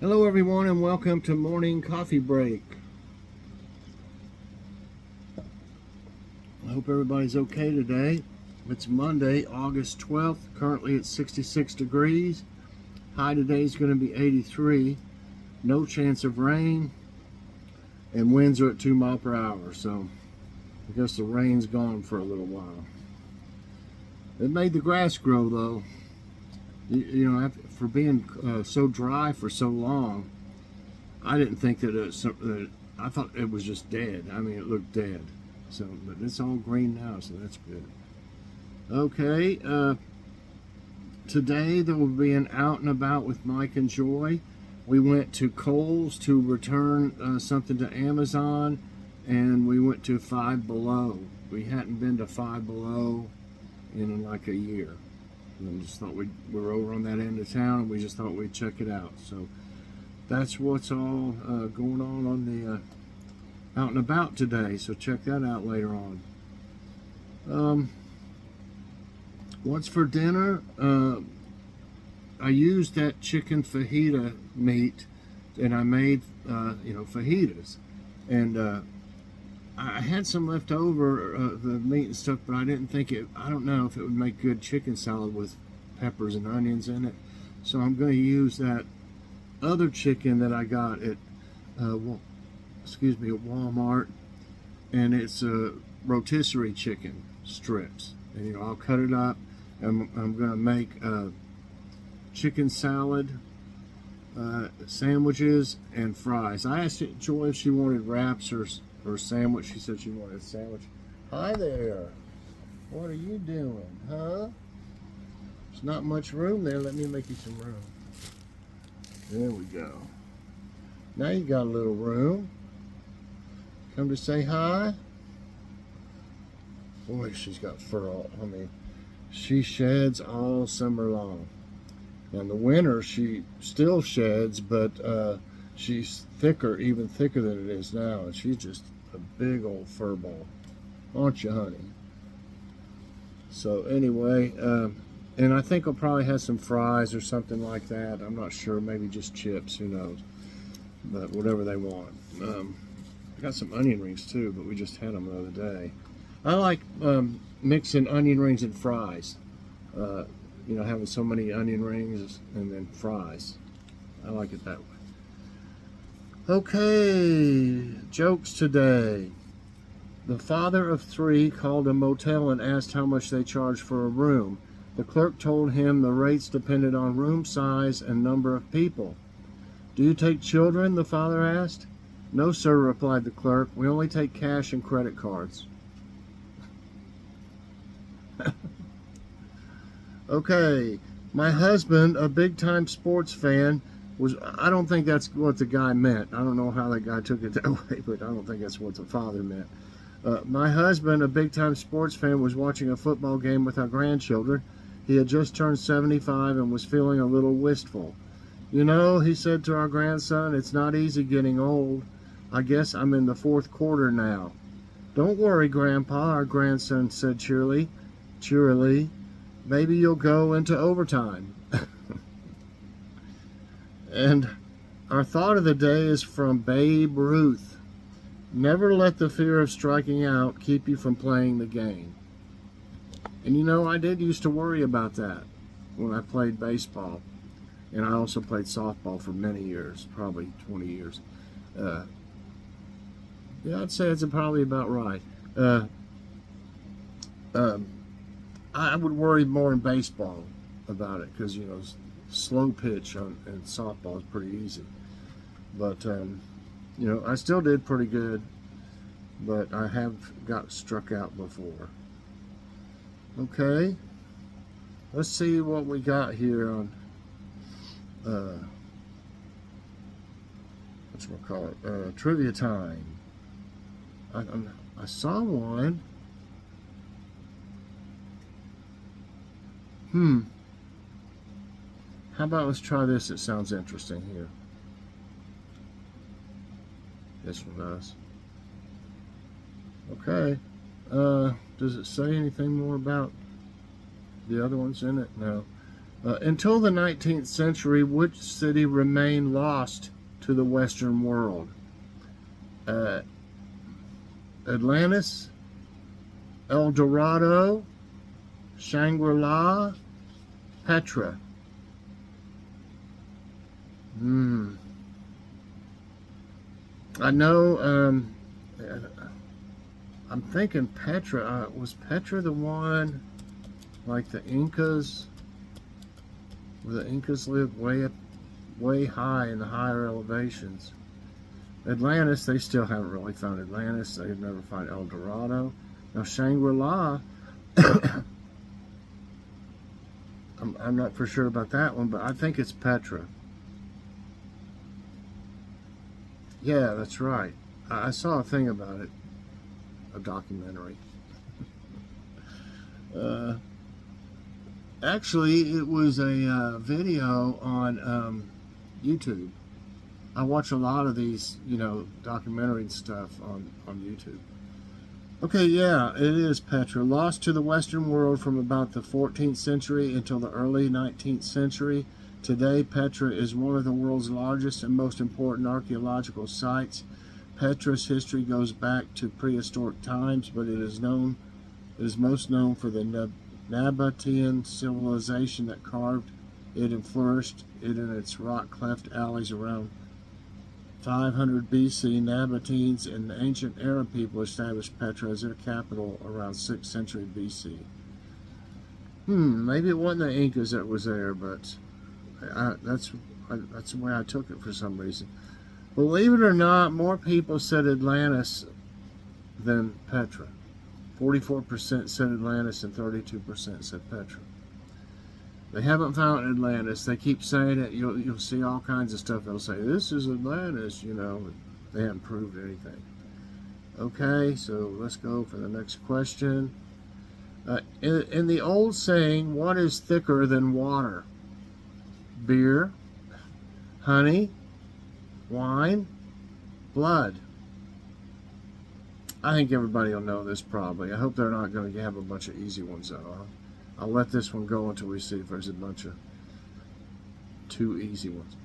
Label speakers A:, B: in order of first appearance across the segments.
A: Hello everyone and welcome to Morning Coffee Break. I hope everybody's okay today. It's Monday, August 12th. Currently it's 66 degrees. High today is going to be 83. No chance of rain. And winds are at 2 miles per hour. So I guess the rain's gone for a little while. It made the grass grow though. You know, for being so dry for so long, I didn't think that I thought it was just dead. I mean, it looked dead. So, but it's all green now, so that's good. Okay, today there will be an out and about with Mike and Joy. We went to Kohl's to return something to Amazon, and we went to Five Below. We hadn't been to Five Below in like a year. And just thought we were over on that end of town, and we just thought we'd check it out. So that's what's all going on the out and about today. So check that out later on. What's for dinner? I used that chicken fajita meat, and I made fajitas, and I had some left over the meat and stuff, but I didn't think I don't know if it would make good chicken salad with peppers and onions in it. So I'm going to use that other chicken that I got at Walmart, and it's rotisserie chicken strips. And I'll cut it up, and I'm going to make chicken salad, sandwiches, and fries. I asked Joy if she wanted wraps or sandwich. She said she wanted a sandwich. Hi there. What are you doing, huh? There's not much room there. Let me make you some room. There we go. Now you got a little room. Come to say hi. Boy, she's got fur all. I mean, she sheds all summer long. Now in the winter, she still sheds, but she's thicker, even thicker than it is now, and she's just a big old fur ball, aren't you, honey? So anyway, and I think I'll probably have some fries or something like that. I'm not sure, maybe just chips, who knows, but whatever they want. I got some onion rings too, but we just had them the other day. I like mixing onion rings and fries. Having so many onion rings and then fries. I like it that way. Okay, jokes today. The father of 3 called a motel and asked how much they charged for a room. The clerk told him the rates depended on room size and number of people. Do you take children? The father asked. No, sir, replied the clerk. We only take cash and credit cards. Okay, my husband, a big-time sports fan, I don't think that's what the guy meant. I don't know how that guy took it that way, but I don't think that's what the father meant. My husband, a big-time sports fan, was watching a football game with our grandchildren. He had just turned 75 and was feeling a little wistful. You know, he said to our grandson, it's not easy getting old. I guess I'm in the 4th quarter now. Don't worry, Grandpa, our grandson said cheerily. Maybe you'll go into overtime. And our thought of the day is from Babe Ruth. Never let the fear of striking out keep you from playing the game. And I did used to worry about that when I played baseball. And I also played softball for many years, probably 20 years. I'd say it's probably about right. I would worry more in baseball about it because, slow pitch in softball is pretty easy. But, I still did pretty good, but I have got struck out before. Okay, let's see what we got here on, trivia time. I saw one. How about let's try this? It sounds interesting here. This one does. Okay. Does it say anything more about the other ones in it? No. Until the 19th century, which city remained lost to the Western world? Atlantis, El Dorado, Shangri-La, Petra. I know, I'm thinking Petra. Was Petra the one, like the Incas? Where the Incas lived way high in the higher elevations. Atlantis, they still haven't really found Atlantis. They've never found El Dorado. Now Shangri-La, I'm not for sure about that one, but I think it's Petra. Yeah, that's right. I saw a thing about it, a documentary. Actually, it was a video on YouTube. I watch a lot of these, documentary stuff on YouTube. Okay, yeah, it is Petra. Lost to the Western world from about the 14th century until the early 19th century. Today, Petra is one of the world's largest and most important archaeological sites. Petra's history goes back to prehistoric times, but it is most known for the Nabatean civilization that carved it and flourished it in its rock-cleft alleys around 500 BC. Nabateans and the ancient Arab people established Petra as their capital around 6th century BC. Maybe it wasn't the Incas that was there, but that's the way I took it for some reason. Believe it or not, more people said Atlantis than Petra. 44% said Atlantis and 32% said Petra. They haven't found Atlantis. They keep saying it. You'll see all kinds of stuff. They'll say, this is Atlantis, They haven't proved anything. Okay, so let's go for the next question. In the old saying, what is thicker than water? Beer, honey, wine, blood. I think everybody will know this probably. I hope they're not going to have a bunch of easy ones though. I'll let this one go until we see if there's a bunch of too easy ones.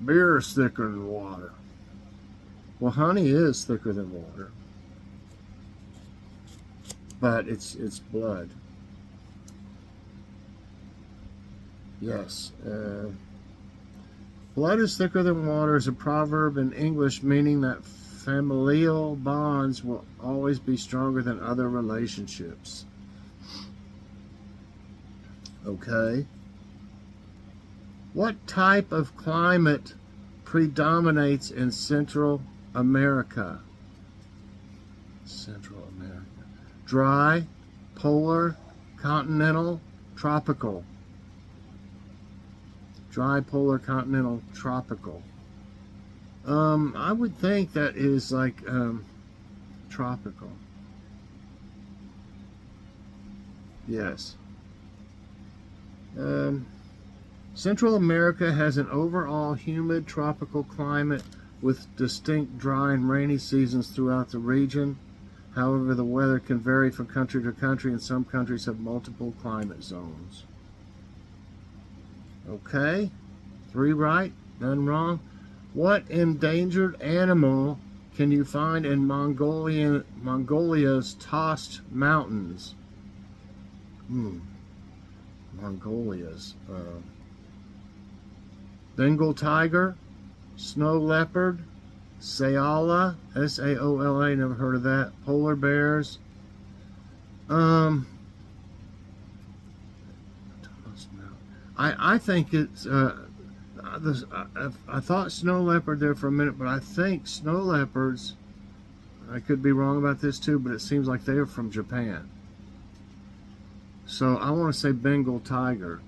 A: Beer is thicker than water. Well, honey is thicker than water, but it's blood. Yes. Blood is thicker than water is a proverb in English meaning that familial bonds will always be stronger than other relationships. Okay. What type of climate predominates in Central America? Central America. Dry, polar, continental, tropical. Dry, polar, continental, tropical. I would think that is like tropical. Yes. Central America has an overall humid tropical climate with distinct dry and rainy seasons throughout the region. However, the weather can vary from country to country, and some countries have multiple climate zones. Okay, 3 right, none wrong. What endangered animal can you find in Mongolia's Tost Mountains? Mongolia's. Bengal tiger, snow leopard, Saola, S-A-O-L-A, never heard of that. Polar bears. I think it's I thought snow leopard there for a minute, but I think snow leopards, I could be wrong about this too, but it seems like they're from Japan. So I want to say Bengal tiger.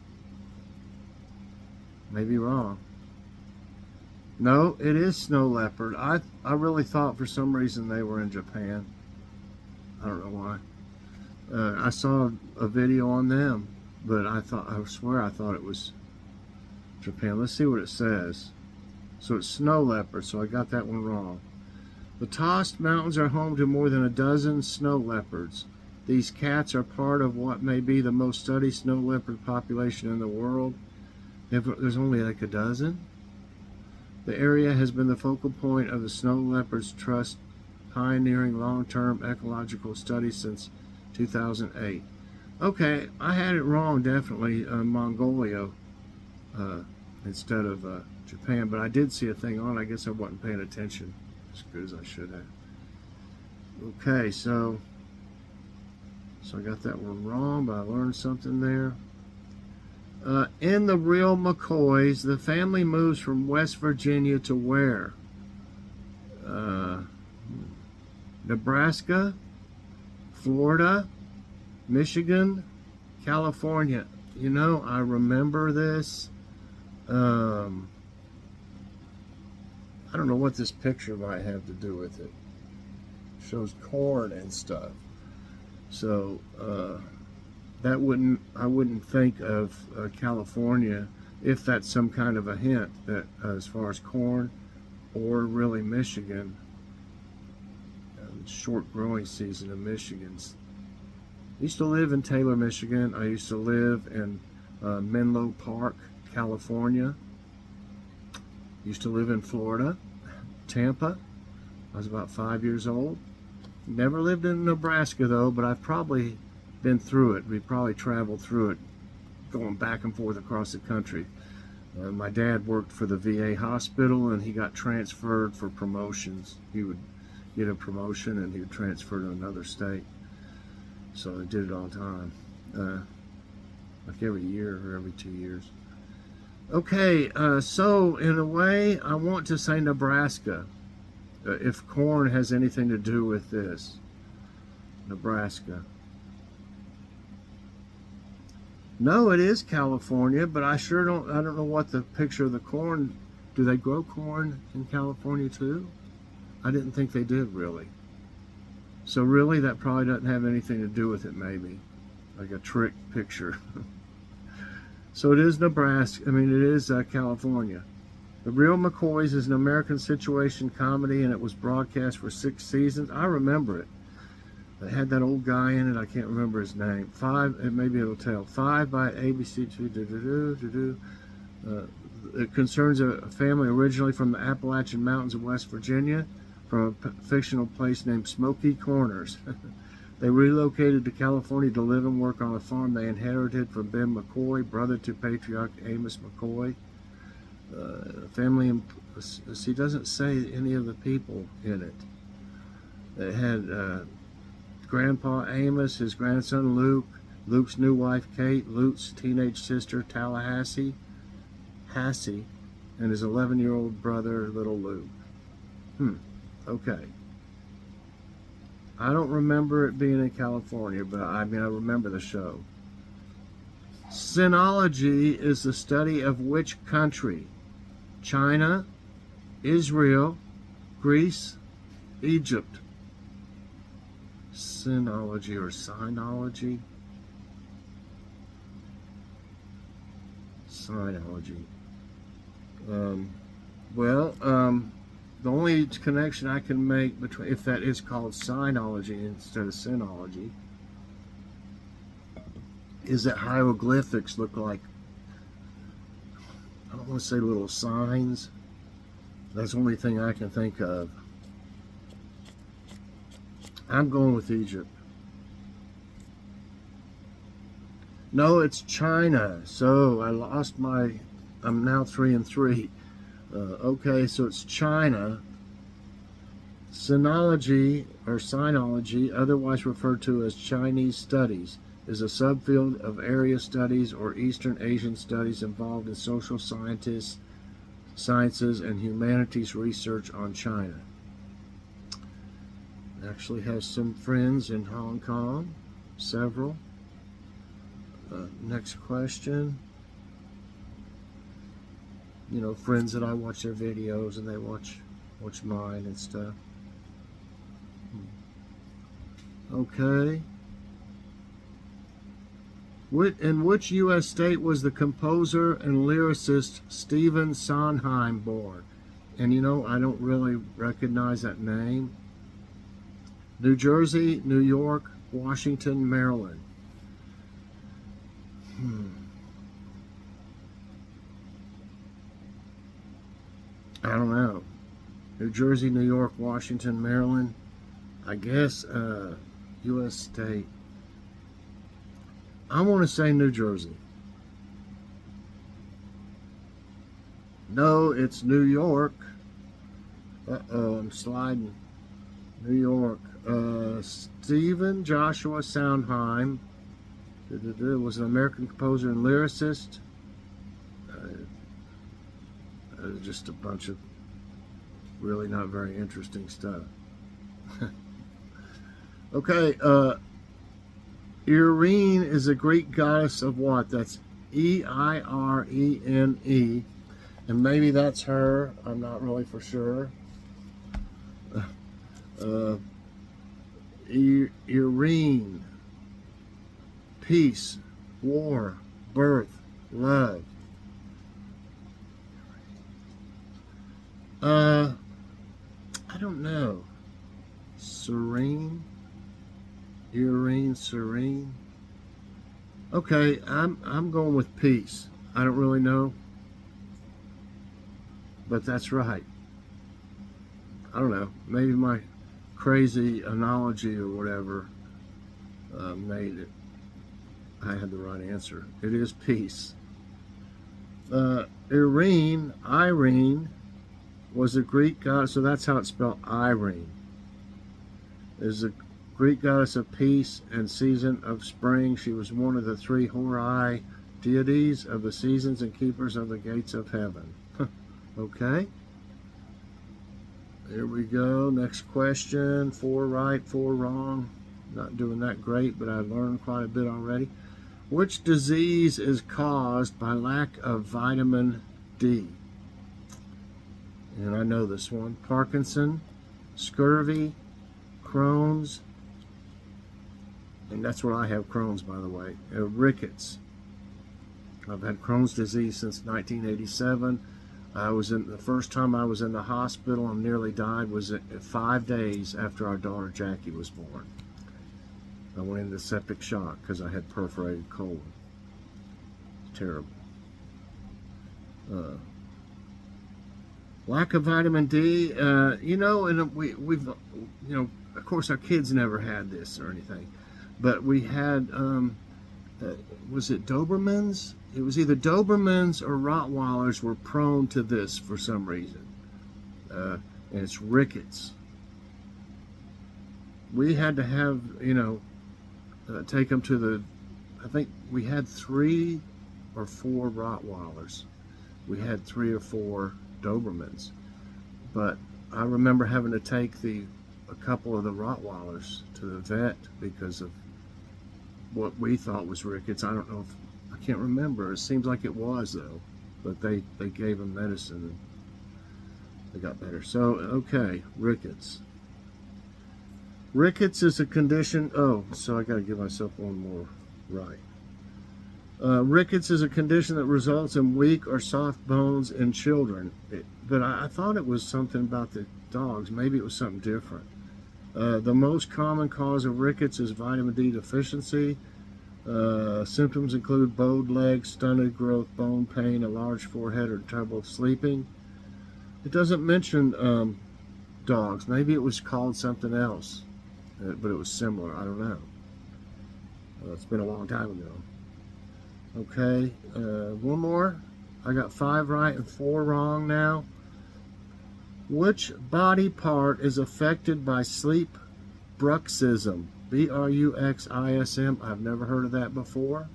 A: Maybe wrong. No, it is snow leopard. I really thought for some reason they were in Japan. I don't know why. I saw a video on them, but I swear I thought it was Japan. Let's see what it says. So it's snow leopard, so I got that one wrong. The Tost Mountains are home to more than a dozen snow leopards. These cats are part of what may be the most studied snow leopard population in the world. There's only like a dozen. The area has been the focal point of the Snow Leopards Trust pioneering long-term ecological studies since 2008. Okay, I had it wrong, definitely, Mongolia instead of Japan, but I did see a thing on it. I guess I wasn't paying attention as good as I should have. Okay, so I got that one wrong, but I learned something there. In the real McCoys, the family moves from West Virginia to where? Nebraska, Florida, Michigan, California. You know, I remember this. I don't know what this picture might have to do with it. It shows corn and stuff. So I wouldn't think of California if that's some kind of a hint that as far as corn, or really Michigan, short growing season in Michigan. I used to live in Taylor, Michigan. I used to live in Menlo Park, California. Used to live in Florida, Tampa. I was about 5 years old. Never lived in Nebraska though, but I've probably been through it. We probably traveled through it, going back and forth across the country. My dad worked for the VA hospital, and he got transferred for promotions. He would get a promotion and he would transfer to another state. So I did it all the time, like every year or every 2 years. Okay, so in a way, I want to say Nebraska, if corn has anything to do with this. Nebraska. No, it is California, but I don't know what the picture of the corn. Do they grow corn in California too? I didn't think they did, really. So really, that probably doesn't have anything to do with it, maybe. Like a trick picture. So it is Nebraska. I mean, it is California. The Real McCoys is an American situation comedy, and it was broadcast for 6 seasons. I remember it. They had that old guy in it. I can't remember his name. Maybe it'll tell. 5 by ABC. It concerns a family originally from the Appalachian Mountains of West Virginia, from a fictional place named Smoky Corners. They relocated to California to live and work on a farm they inherited from Ben McCoy, brother to patriarch Amos McCoy. Family, he doesn't say any of the people in it. They had Grandpa Amos, his grandson Luke, Luke's new wife Kate, Luke's teenage sister Tallahassee, and his 11-year-old brother little Luke. Okay. I don't remember it being in California, but I remember the show. Sinology is the study of which country? China, Israel, Greece, Egypt. Sinology or Sinology? Sinology. The only connection I can make between, if that is called Sinology instead of Sinology, is that hieroglyphics look like, I don't want to say little signs. That's the only thing I can think of. I'm going with Egypt. No, it's China. So I lost I'm now 3 and 3. Okay, so it's China. Sinology, or Sinology, otherwise referred to as Chinese studies, is a subfield of area studies or Eastern Asian studies involved in social sciences and humanities research on China. I actually have some friends in Hong Kong, several. Next question. You know, friends that I watch their videos and they watch mine and stuff. Okay. In which U.S. state was the composer and lyricist Stephen Sondheim born? And you know, I don't really recognize that name. New Jersey, New York, Washington, Maryland. I don't know. New Jersey, New York, Washington, Maryland. I guess U.S. state. I want to say New Jersey. No, it's New York. Uh-oh, I'm sliding. New York. Stephen Joshua Sondheim was an American composer and lyricist. Just a bunch of really not very interesting stuff. Okay, Irene is a Greek goddess of what? That's Eirene. And maybe that's her. I'm not really for sure. Irene. Peace, war, birth, love. I don't know. Serene. Irene, serene. Okay, I'm going with peace. I don't really know, but that's right. I don't know. Maybe my crazy analogy or whatever made it. I had the right answer. It is peace. Irene was a Greek goddess, so that's how it's spelled. Irene is a Greek goddess of peace and season of spring. She was one of the three Horai deities of the seasons and keepers of the gates of heaven. Okay. Here we go. Next question. 4 right, 4 wrong. Not doing that great, but I learned quite a bit already. Which disease is caused by lack of vitamin D? And I know this one. Parkinson, scurvy, Crohn's, and that's what I have, Crohn's, by the way. Rickets. I've had Crohn's disease since 1987. The first time I was in the hospital and nearly died was at 5 days after our daughter Jackie was born. I went into septic shock because I had perforated colon. Terrible. Lack of vitamin D, and we've, of course our kids never had this or anything, but we had, was it Dobermans? It was either Dobermans or Rottweilers were prone to this for some reason, and it's rickets. We had to have, take them to I think we had 3 or 4 Rottweilers. We had 3 or 4 Dobermans, but I remember having to take a couple of the Rottweilers to the vet because of what we thought was rickets. I don't know I can't remember. It seems like it was though, but they gave them medicine and they got better. So okay, rickets. Rickets is a condition. Oh, so I got to give myself one more right. Rickets is a condition that results in weak or soft bones in children. But I thought it was something about the dogs. Maybe it was something different. The most common cause of rickets is vitamin D deficiency. Symptoms include bowed legs, stunted growth, bone pain, a large forehead, or trouble sleeping. It doesn't mention dogs. Maybe it was called something else, but it was similar. I don't know. It's been a long time ago. Okay, one more. I got 5 right and 4 wrong now. Which body part is affected by sleep bruxism? Bruxism. I've never heard of that before.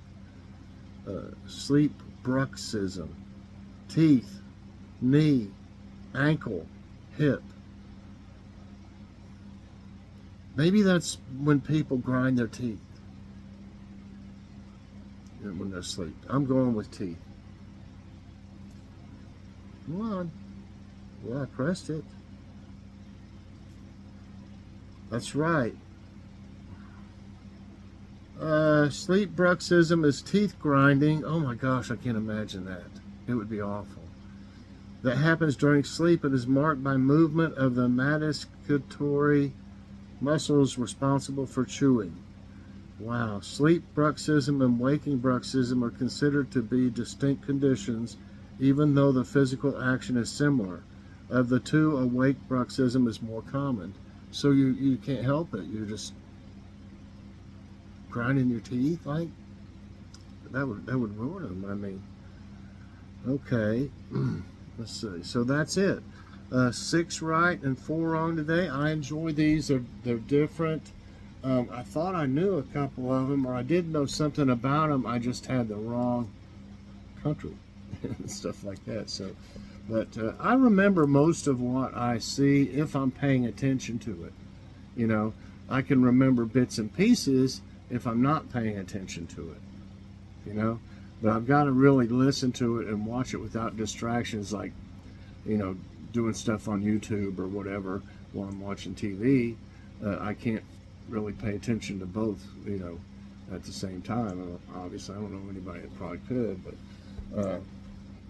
A: Sleep bruxism. Teeth, knee, ankle, hip. Maybe that's when people grind their teeth when they're asleep. I'm going with teeth. Come on. Well, I pressed it. That's right. Sleep bruxism is teeth grinding. Oh my gosh, I can't imagine that. It would be awful. That happens during sleep. It is marked by movement of the masticatory muscles responsible for chewing. Wow. Sleep bruxism and waking bruxism are considered to be distinct conditions, even though the physical action is similar. Of the two, awake bruxism is more common. So you can't help it. You're just grinding your teeth, like that would ruin them. I mean, okay. Let's see. So that's it. 6 right and 4 wrong today. I enjoy these. They're different. I thought I knew a couple of them, or I did know something about them. I just had the wrong country and stuff like that. So, but I remember most of what I see if I'm paying attention to it. You know, I can remember bits and pieces if I'm not paying attention to it. You know, but I've got to really listen to it and watch it without distractions, like, you know, doing stuff on YouTube or whatever while I'm watching TV. I can't really pay attention to both, you know, at the same time. Obviously, I don't know anybody that probably could, but,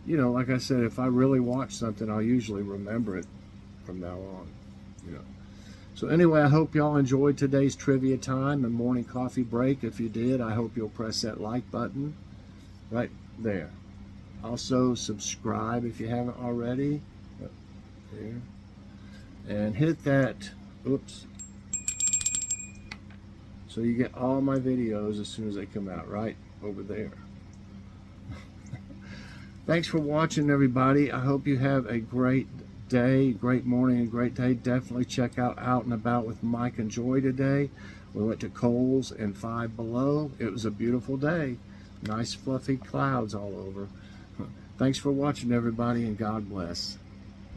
A: you know, like I said, if I really watch something, I'll usually remember it from now on, you know. So anyway, I hope y'all enjoyed today's trivia time and morning coffee break. If you did, I hope you'll press that like button right there. Also, subscribe if you haven't already. There. And hit that, oops, so you get all my videos as soon as they come out, right over there. Thanks for watching, everybody. I hope you have a great day, great morning, and great day. Definitely check out and About with Mike and Joy today. We went to Kohl's and Five Below. It was a beautiful day. Nice fluffy clouds all over. Thanks for watching, everybody, and God bless.